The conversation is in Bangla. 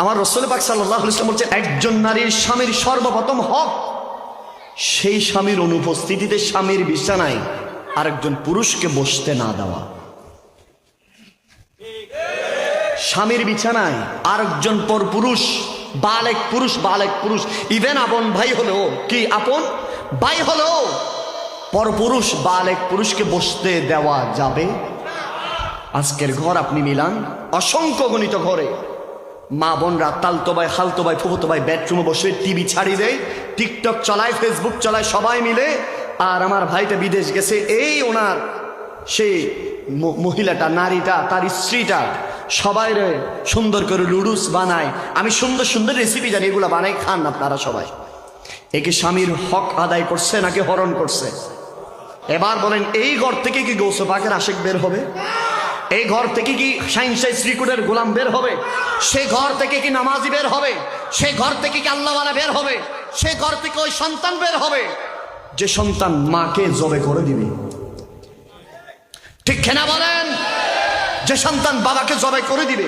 আমার রাসূল পাক সাল্লাল্লাহু আলাইহি ওয়াসাল্লাম বলছেন, একজন নারীর স্বামীর সর্বপ্রথম হক সেই স্বামীর অনুপস্থিতিতে স্বামীর বিছানায় আরেকজন পুরুষকে বসতে না দেওয়া। স্বামীর বিছানায় আরেকজন পর পুরুষ, বালেক পুরুষ, ইভেন আপন ভাই হলেও, কি আপন ভাই হলেও পর পুরুষ বালেক পুরুষকে বসতে দেওয়া যাবে। আজকের ঘর আপনি মিলান, অসংখ্য গণিত ঘরে মা বোনরা তালতো ভাই, খালতো ভাই, ফুফুতো ভাই বেডরুমে বসে টিভি ছাড়ি দেয়, টিকটক চালায়, ফেসবুক চালায় সবাই মিলে। আর আমার ভাইটা বিদেশ গেছে, এই ওনার সেই মহিলাটা, নারীটা, তার স্ত্রীটা সবাই সুন্দর করে লুডুস বানায়। আমি সুন্দর সুন্দর রেসিপি জানি, এগুলো বানাই, খান আপনারা সবাই। একে স্বামীর হক আদায় করছে নাকি হরণ করছে? এবার বলেন, এই ঘর থেকে কি গৌসে পাকের আশিক বের হবে? এই ঘর থেকে কি শাহিনশাহ শ্রীকুটের গোলাম বের হবে? সে ঘর থেকে কি নামাজি বের হবে? সে ঘর থেকে কি আল্লাহওয়ালা বের হবে? সে ঘর থেকে ওই সন্তান বের হবে যে সন্তান মাকে জবে করে দিবে। ঠিক কিনা বলেন? যে সন্তান বাবাকে জবে করে দিবে।